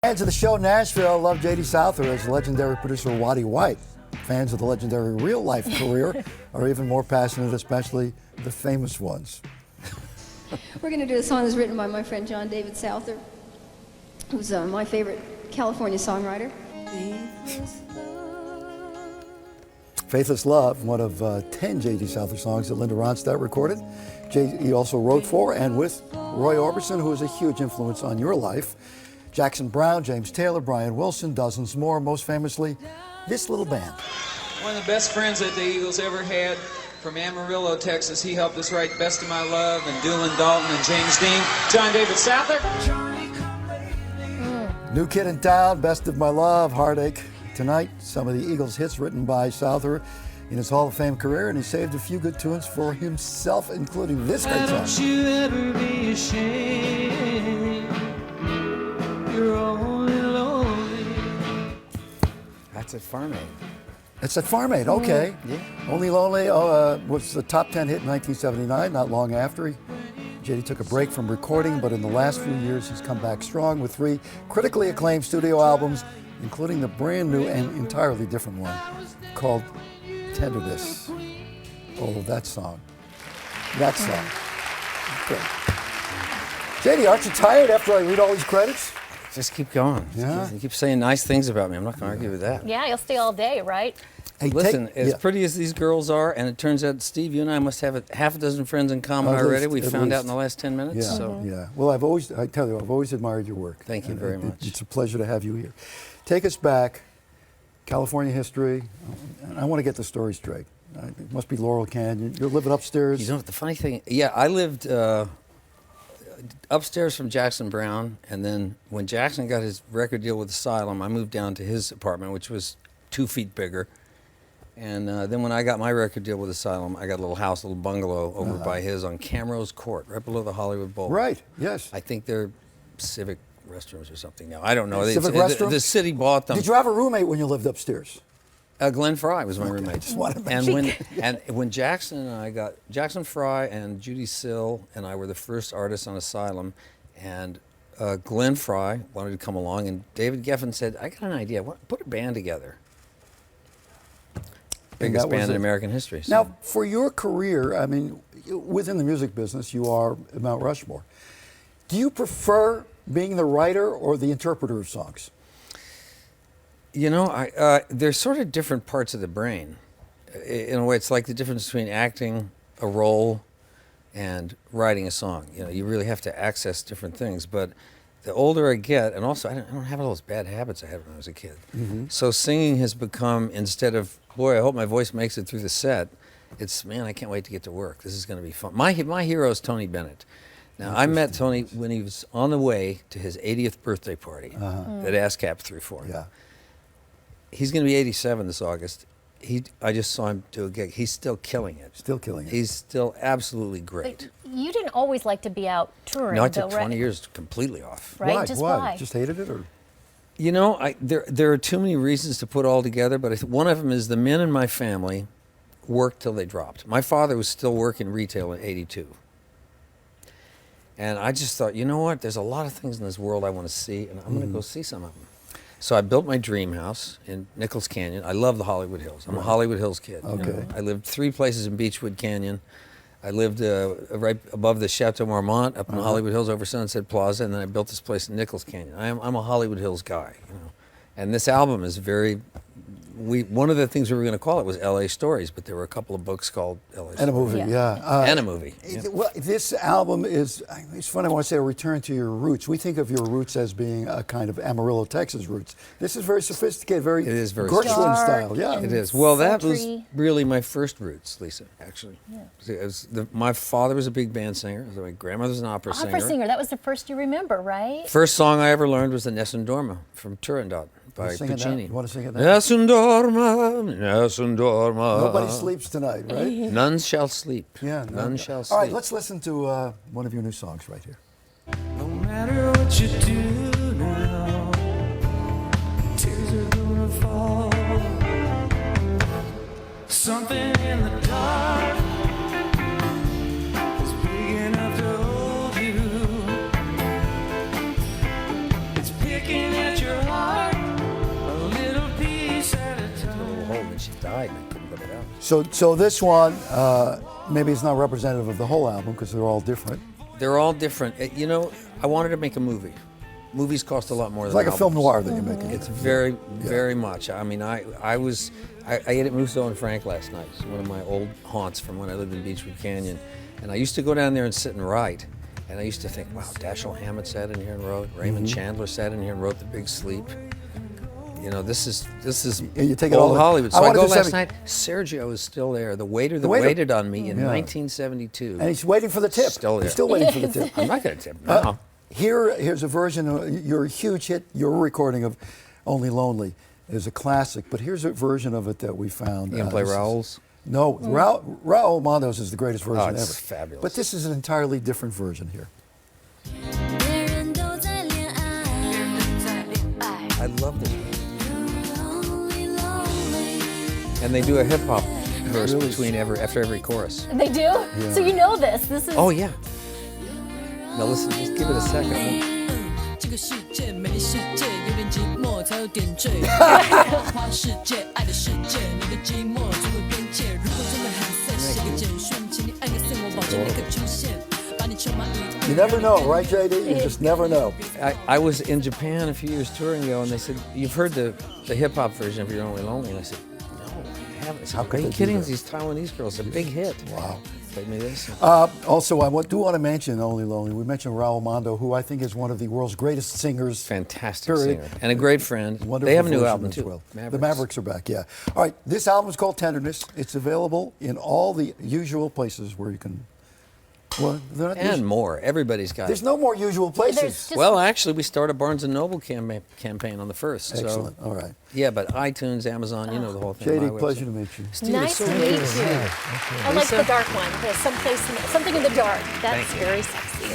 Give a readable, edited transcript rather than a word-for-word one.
Fans of the show Nashville love J.D. Souther as legendary producer Waddy White. Fans of the legendary real-life career are even more passionate, especially the famous ones. We're going to do a song that's written by my friend John David Souther, who's my favorite California songwriter. Faithless Love, one of 10 J.D. Souther songs that Linda Ronstadt recorded. He also wrote for and with Roy Orbison, who is a huge influence on your life. Jackson Browne, James Taylor, Brian Wilson, dozens more, most famously, this little band. One of the best friends that the Eagles ever had from Amarillo, Texas. He helped us write Best of My Love and Doolin Dalton and James Dean. John David Souther. New Kid in Town, Best of My Love, Heartache. Tonight, some of the Eagles hits written by Souther in his Hall of Fame career, and he saved a few good tunes for himself, including this great song. Don't you ever be ashamed. You're only lonely. That's at Farm Aid. It's at Farm Aid, okay. Yeah. Only Lonely was the top 10 hit in 1979, not long after. J.D. took a break from recording, but in the last few years, he's come back strong with 3 critically acclaimed studio albums, including the brand new and entirely different one called Tenderness. Oh, that song. That song. Okay. J.D., aren't you tired after I read all these credits? Just keep going. Yeah. You keep saying nice things about me. I'm not going to argue with that. Yeah, you'll stay all day, right? Hey, Listen, as pretty as these girls are, and it turns out, Steve, you and I must have half a dozen friends in common already. We found out in the last 10 minutes. Yeah, So. yeah. Well, I've always admired your work. Thank you very much. It's a pleasure to have you here. Take us back, California history. I want to get the story straight. It must be Laurel Canyon. You're living upstairs. You know, the funny thing, yeah, I lived upstairs from Jackson Browne, and then when Jackson got his record deal with Asylum, I moved down to his apartment, which was 2 feet bigger. And then when I got my record deal with Asylum, I got a little house, a little bungalow over by his on Camrose Court, right below the Hollywood Bowl. Right, yes. I think they're Civic restrooms or something now. I don't know. Civic restrooms? The city bought them. Did you have a roommate when you lived upstairs? Glenn Fry was my roommate. I just wanted to mention. And when Jackson and I got, Jackson Fry and Judy Sill and I were the first artists on Asylum, and Glenn Fry wanted to come along, and David Geffen said, I got an idea, put a band together. Biggest band in American history. So. Now, for your career, I mean, within the music business, you are Mount Rushmore. Do you prefer being the writer or the interpreter of songs? You know, there's sort of different parts of the brain. In a way, it's like the difference between acting a role and writing a song. You know, you really have to access different things. But the older I get, and also I don't have all those bad habits I had when I was a kid. Mm-hmm. So singing has become, instead of, boy, I hope my voice makes it through the set, it's, man, I can't wait to get to work. This is going to be fun. My hero is Tony Bennett. Now, I met Tony when he was on the way to his 80th birthday party that ASCAP threw for him. Yeah. He's going to be 87 this August. I just saw him do a gig. He's still killing it. Still killing it. He's still absolutely great. But you didn't always like to be out touring. No, I took though, 20 right? years completely off. Right? Why? Just why? Just hated it, or? You know, there are too many reasons to put all together, but one of them is the men in my family worked till they dropped. My father was still working retail in '82. And I just thought, you know what? There's a lot of things in this world I want to see, and I'm going to go see some of them. So I built my dream house in Nichols Canyon. I love the Hollywood Hills. I'm a Hollywood Hills kid. Okay. You know? I lived 3 places in Beechwood Canyon. I lived right above the Chateau Marmont up in the Hollywood Hills over Sunset Plaza, and then I built this place in Nichols Canyon. I'm a Hollywood Hills guy, you know. And this album is very. One of the things we were going to call it was L.A. Stories, but there were a couple of books called L.A. Stories. And a movie, yeah. And a movie. Yeah. Well, this album is, it's funny, I want to say a return to your roots. We think of your roots as being a kind of Amarillo, Texas roots. This is very sophisticated, very It is very Gershwin sophisticated. style. Yeah, It is. Well, that was Sultry. really my first roots, Lisa, actually. Yeah. My father was a big band singer. My grandmother was an opera singer. Opera singer, that was the first you remember, right? First song I ever learned was the Nessun Dorma from Turandot by Sing it now. Puccini. You want to sing it now? Nessun Dorma, Nessun Dorma. Nobody sleeps tonight, right? None shall sleep. Yeah. None shall sleep. All right, let's listen to one of your new songs right here. No matter what you do now, tears are gonna fall. Something in the dark is big enough to hold you. It's picking at died and I couldn't put it out. So this one, maybe it's not representative of the whole album because they're all different. They're all different. You know, I wanted to make a movie. Movies cost a lot more It's than like a film albums. noir that you're making. It's very much. I mean, I ate at Musso and Frank last night. It's one of my old haunts from when I lived in Beechwood Canyon. And I used to go down there and sit and write. And I used to think, wow, Dashiell Hammett sat in here and wrote. Raymond Chandler sat in here and wrote The Big Sleep. You know, this is You take it all old the- Hollywood. I So I wanted go to say- last night. Sergio is still there. The waiter that waiter. waited on me in Yeah. 1972. And he's waiting for the tip. Still there. He's still waiting for the tip. I'm not going to tip now. Here's a version of your huge hit, your recording of Only Lonely is a classic, but here's a version of it that we found. You can play this is- Raoul's? No, Raul Mondo's is the greatest version it's ever. fabulous. But this is an entirely different version here. I love this. And they do a hip hop verse Really? after every chorus. They do? So you know this. This is. Oh yeah. Now listen, just give it a second. 这个世界，美丽世界，有点寂寞才有点醉。花世界，爱的世界，你的寂寞成为边界。如果真的很sad，写个简讯，请你按个赞，我保证立刻出现，把你充满雨。 You never know, right, JD? You just never know. I was in Japan a few years touring ago, and they said, "You've heard the hip hop version of You're Only Lonely?" And I said, "No, I haven't." I said, How could "Are you they do kidding? that? These Taiwanese girls, a big hit." Wow. Played me this. Also, I do want to mention Only Lonely. We mentioned Raul Mondo, who I think is one of the world's greatest singers. Fantastic Period. singer and a great friend. Wonderful They have a new version album as too. well. Mavericks. The Mavericks are back, yeah. All right, this album is called Tenderness. It's available in all the usual places where you can. Well, they're not And more. Everybody's got there's it. no more usual places. There's just- Well, actually, we started a Barnes & Noble campaign on the 1st. Excellent. So, All right. yeah, but iTunes, Amazon, you know the whole thing. my JD, website. pleasure to meet you. Steve, Nice it's to so meet good you. see you. I like the dark one. There's something in the dark. That's Thank you. very sexy.